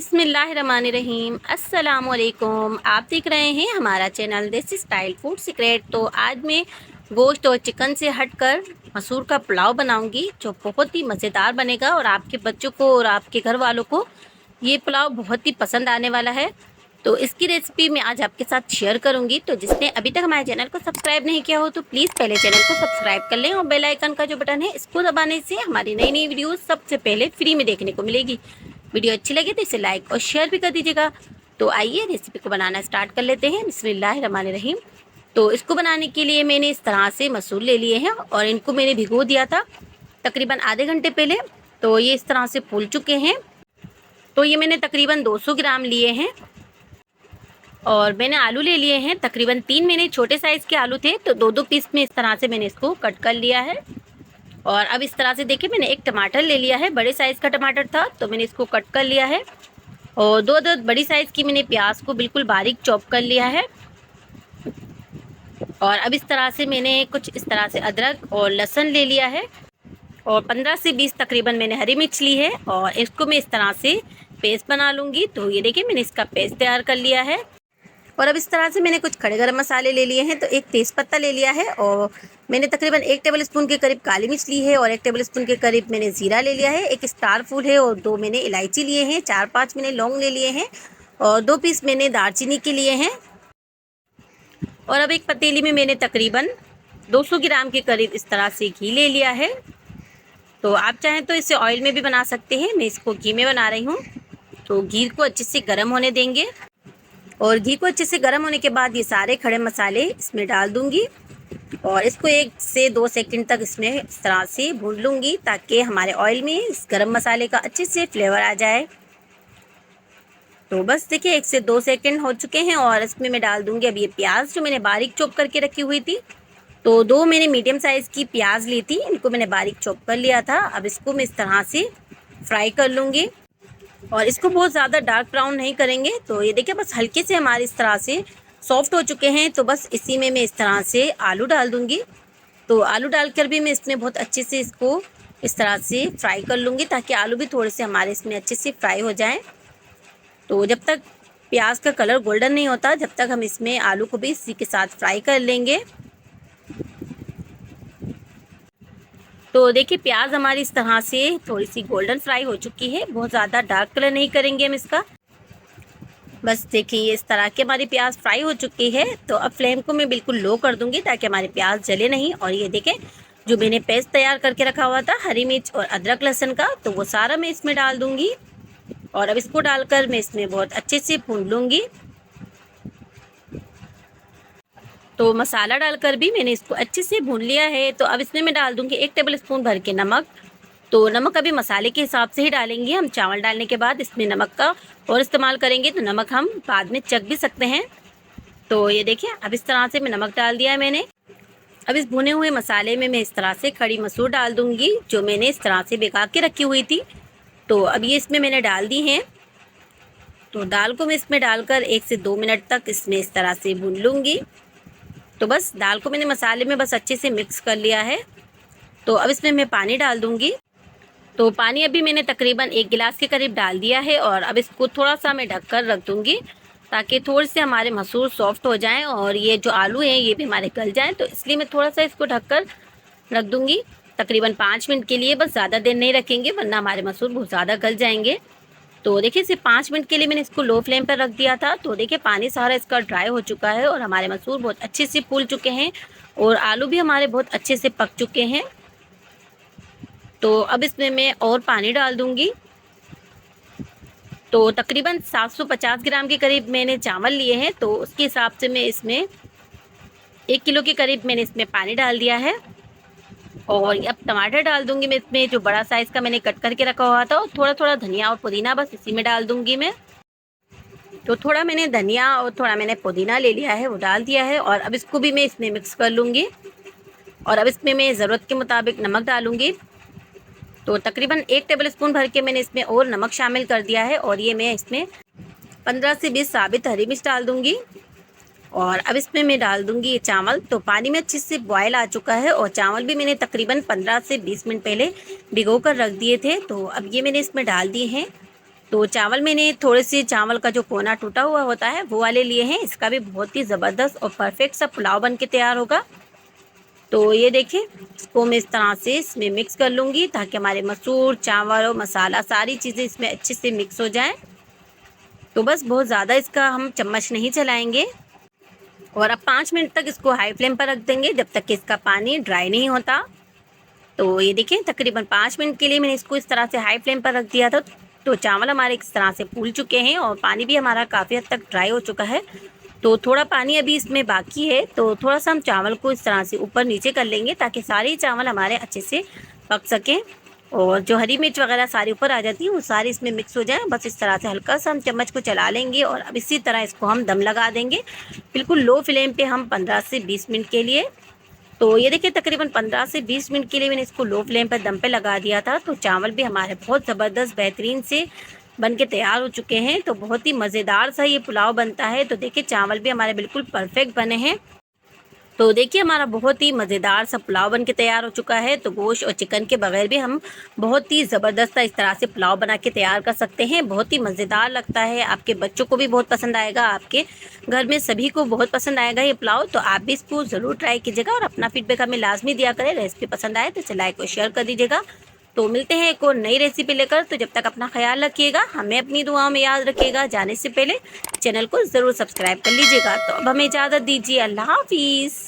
बिस्मिल्लाहिर्रहमानिर्रहीम अस्सलाम वालेकुम। आप देख रहे हैं हमारा चैनल देसी स्टाइल फूड सीक्रेट। तो आज मैं गोश्त और चिकन से हटकर मसूर का पुलाव बनाऊंगी जो बहुत ही मज़ेदार बनेगा और आपके बच्चों को और आपके घर वालों को ये पुलाव बहुत ही पसंद आने वाला है। तो इसकी रेसिपी मैं आज आपके साथ शेयर करूंगी। तो जिसने अभी तक हमारे चैनल को सब्सक्राइब नहीं किया हो तो प्लीज़ पहले चैनल को सब्सक्राइब कर लें और बेल आइकन का जो बटन है इसको दबाने से हमारी नई नई वीडियोस सबसे पहले फ्री में देखने को मिलेगी। वीडियो अच्छी लगे तो इसे लाइक और शेयर भी कर दीजिएगा। तो आइए रेसिपी को बनाना स्टार्ट कर लेते हैं। बिस्मिल्लाहिर्रहमानिर्रहीम। तो इसको बनाने के लिए मैंने इस तरह से मसूर ले लिए हैं और इनको मैंने भिगो दिया था तकरीबन आधे घंटे पहले। तो ये इस तरह से फूल चुके हैं। तो ये मैंने तकरीबन 200 ग्राम लिए हैं और मैंने आलू ले लिए हैं तकरीबन 3। मैंने छोटे साइज़ के आलू थे तो 2-2 पीस में इस तरह से मैंने इसको कट कर लिया है। और अब इस तरह से देखिए मैंने एक टमाटर ले लिया है, बड़े साइज़ का टमाटर था तो मैंने इसको कट कर लिया है। और 2 बड़ी साइज़ की मैंने प्याज को बिल्कुल बारीक चॉप कर लिया है। और अब इस तरह से मैंने कुछ इस तरह से अदरक और लहसुन ले लिया है और 15 से 20 तकरीबन मैंने हरी मिर्च ली है और इसको मैं इस तरह से पेस्ट बना लूँगी। तो ये देखिए मैंने इसका पेस्ट तैयार कर लिया है। और अब इस तरह से मैंने कुछ खड़े गरम मसाले ले लिए हैं। तो एक तेज़पत्ता ले लिया है और मैंने तकरीबन 1 टेबलस्पून के करीब काली मिर्च ली है और 1 टेबलस्पून के करीब मैंने ज़ीरा ले लिया है। एक स्टार फूल है और 2 मैंने इलायची लिए हैं, 4-5 मैंने लौंग ले लिए हैं और 2 पीस मैंने दालचीनी के लिए हैं। और अब एक पतीली में मैंने तकरीबन 200 ग्राम के करीब इस तरह से घी ले लिया है। तो आप चाहें तो इसे ऑयल में भी बना सकते हैं, मैं इसको घी में बना रही हूँ। तो घी को अच्छे से गर्म होने देंगे और घी को अच्छे से गर्म होने के बाद ये सारे खड़े मसाले इसमें डाल दूंगी और इसको 1 से 2 सेकंड तक इसमें इस तरह से भून लूँगी ताकि हमारे ऑयल में इस गरम मसाले का अच्छे से फ्लेवर आ जाए। तो बस देखिए 1 से 2 सेकंड हो चुके हैं और इसमें मैं डाल दूँगी अब ये प्याज जो मैंने बारीक चॉप करके रखी हुई थी। तो 2 मैंने मीडियम साइज़ की प्याज ली थी, इनको मैंने बारीक चॉप कर लिया था। अब इसको मैं इस तरह से फ्राई कर लूँगी और इसको बहुत ज़्यादा डार्क ब्राउन नहीं करेंगे। तो ये देखिए बस हल्के से हमारे इस तरह से सॉफ्ट हो चुके हैं। तो बस इसी में मैं इस तरह से आलू डाल दूँगी। तो आलू डालकर भी मैं इसमें बहुत अच्छे से इसको इस तरह से फ्राई कर लूँगी ताकि आलू भी थोड़े से हमारे इसमें अच्छे से फ्राई हो जाएं। तो जब तक प्याज का कलर गोल्डन नहीं होता जब तक हम इसमें आलू को भी इसी के साथ फ्राई कर लेंगे। तो देखिए प्याज हमारी इस तरह से थोड़ी सी गोल्डन फ्राई हो चुकी है, बहुत ज़्यादा डार्क कलर नहीं करेंगे हम इसका। बस देखिए इस तरह की हमारी प्याज फ्राई हो चुकी है। तो अब फ्लेम को मैं बिल्कुल लो कर दूंगी ताकि हमारी प्याज जले नहीं। और ये देखें जो मैंने पेस्ट तैयार करके रखा हुआ था हरी मिर्च और अदरक लहसुन का, तो वो सारा मैं इसमें डाल दूंगी और अब इसको डालकर मैं इसमें बहुत अच्छे से भून लूँगी। तो मसाला डालकर भी मैंने इसको अच्छे से भून लिया है। तो अब इसमें मैं डाल दूँगी 1 टेबलस्पून भर के नमक। तो नमक अभी मसाले के हिसाब से ही डालेंगे, हम चावल डालने के बाद इसमें नमक का और इस्तेमाल करेंगे तो नमक हम बाद में चख भी सकते हैं। तो ये देखिए अब इस तरह से मैं नमक डाल दिया है मैंने। अब इस भुने हुए मसाले में मैं इस तरह से खड़ी मसूर डाल दूँगी जो मैंने इस तरह से भिगा के रखी हुई थी। तो अब ये इसमें मैंने डाल दी हैं। तो दाल को मैं इसमें डालकर 1 से 2 मिनट तक इसमें इस तरह से भून लूँगी। तो बस दाल को मैंने मसाले में बस अच्छे से मिक्स कर लिया है। तो अब इसमें मैं पानी डाल दूँगी। तो पानी अभी मैंने तकरीबन 1 गिलास के करीब डाल दिया है और अब इसको थोड़ा सा मैं ढककर रख दूँगी ताकि थोड़े से हमारे मसूर सॉफ्ट हो जाएं और ये जो आलू हैं ये भी हमारे गल जाएं। तो इसलिए मैं थोड़ा सा इसको ढककर रख दूँगी तकरीबन 5 मिनट के लिए, बस ज़्यादा देर नहीं रखेंगे वरना हमारे मसूर बहुत ज़्यादा गल जाएंगे। तो देखिए सिर्फ 5 मिनट के लिए मैंने इसको लो फ्लेम पर रख दिया था। तो देखिए पानी सारा इसका ड्राई हो चुका है और हमारे मसूर बहुत अच्छे से फूल चुके हैं और आलू भी हमारे बहुत अच्छे से पक चुके हैं। तो अब इसमें मैं और पानी डाल दूंगी। तो तकरीबन 750 ग्राम के करीब मैंने चावल लिए हैं तो उसके हिसाब से मैं इसमें 1 किलो के करीब मैंने इसमें पानी डाल दिया है। और अब टमाटर डाल दूंगी मैं इसमें, जो बड़ा साइज़ का मैंने कट करके रखा हुआ था, और थोड़ा थोड़ा धनिया और पुदीना बस इसी में डाल दूंगी मैं। तो थोड़ा मैंने धनिया और थोड़ा मैंने पुदीना ले लिया है वो डाल दिया है और अब इसको भी मैं इसमें मिक्स कर लूँगी। और अब इसमें मैं ज़रूरत के मुताबिक नमक डालूँगी। तो तकरीबन 1 टेबलस्पून भर के मैंने इसमें और नमक शामिल कर दिया है और ये मैं इसमें 15 से 20 साबित हरी मिर्च डाल दूँगी। और अब इसमें मैं डाल दूँगी ये चावल। तो पानी में अच्छे से बॉयल आ चुका है और चावल भी मैंने तकरीबन 15 से 20 मिनट पहले भिगो कर रख दिए थे। तो अब ये मैंने इसमें डाल दिए हैं तो चावल मैंने थोड़े से चावल का जो कोना टूटा हुआ होता है वो वाले लिए हैं। इसका भी बहुत ही ज़बरदस्त और परफेक्ट सा पुलाव बन के तैयार होगा। तो ये देखिए, इसको मैं इस तरह से इसमें मिक्स कर लूँगी ताकि हमारे मसूर, चावल और मसाला सारी चीज़ें इसमें अच्छे से मिक्स हो जाएँ। तो बस बहुत ज़्यादा इसका हम चम्मच नहीं चलाएँगे और अब 5 मिनट तक इसको हाई फ्लेम पर रख देंगे जब तक कि इसका पानी ड्राई नहीं होता। तो ये देखिए, तकरीबन 5 मिनट के लिए मैंने इसको इस तरह से हाई फ्लेम पर रख दिया था। तो चावल हमारे इस तरह से फूल चुके हैं और पानी भी हमारा काफ़ी हद तक ड्राई हो चुका है। तो थोड़ा पानी अभी इसमें बाकी है, तो थोड़ा-सा हम चावल को इस तरह से ऊपर-नीचे कर लेंगे ताकि सारे चावल हमारे अच्छे से पक सकें और जो हरी मिर्च वगैरह सारी ऊपर आ जाती हैं वो सारी इसमें मिक्स हो जाएँ। बस इस तरह से हल्का-सा हम चम्मच को चला लेंगे और अब इसी तरह इसको हम दम लगा देंगे। बिल्कुल लो फ्लेम पे हम 15 से 20 मिनट के लिए। तो ये देखिए, तकरीबन 15 से 20 मिनट के लिए मैंने इसको लो फ्लेम पर दम पे लगा दिया था। तो चावल भी हमारे बहुत ज़बरदस्त बेहतरीन से बन के तैयार हो चुके हैं। तो बहुत ही मज़ेदार सा ये पुलाव बनता है। तो देखिए, चावल भी हमारे बिल्कुल परफेक्ट बने हैं। तो देखिए, हमारा बहुत ही मज़ेदार सा पुलाव बन के तैयार हो चुका है। तो गोश्त और चिकन के बगैर भी हम बहुत ही ज़बरदस्त इस तरह से पुलाव बना के तैयार कर सकते हैं। बहुत ही मज़ेदार लगता है, आपके बच्चों को भी बहुत पसंद आएगा, आपके घर में सभी को बहुत पसंद आएगा ये पुलाव। तो आप भी इसको ज़रूर ट्राई कीजिएगा और अपना फीडबैक हमें लाजमी दिया करें। रेसिपी पसंद आए तो इसे लाइक और शेयर कर दीजिएगा। तो मिलते हैं एक और नई रेसिपी लेकर। तो जब तक अपना ख्याल रखिएगा, हमें अपनी दुआओं में याद रखिएगा। जाने से पहले चैनल को ज़रूर सब्सक्राइब कर लीजिएगा। तो अब हमें इजाज़त दीजिए। अल्लाह हाफ़िज़।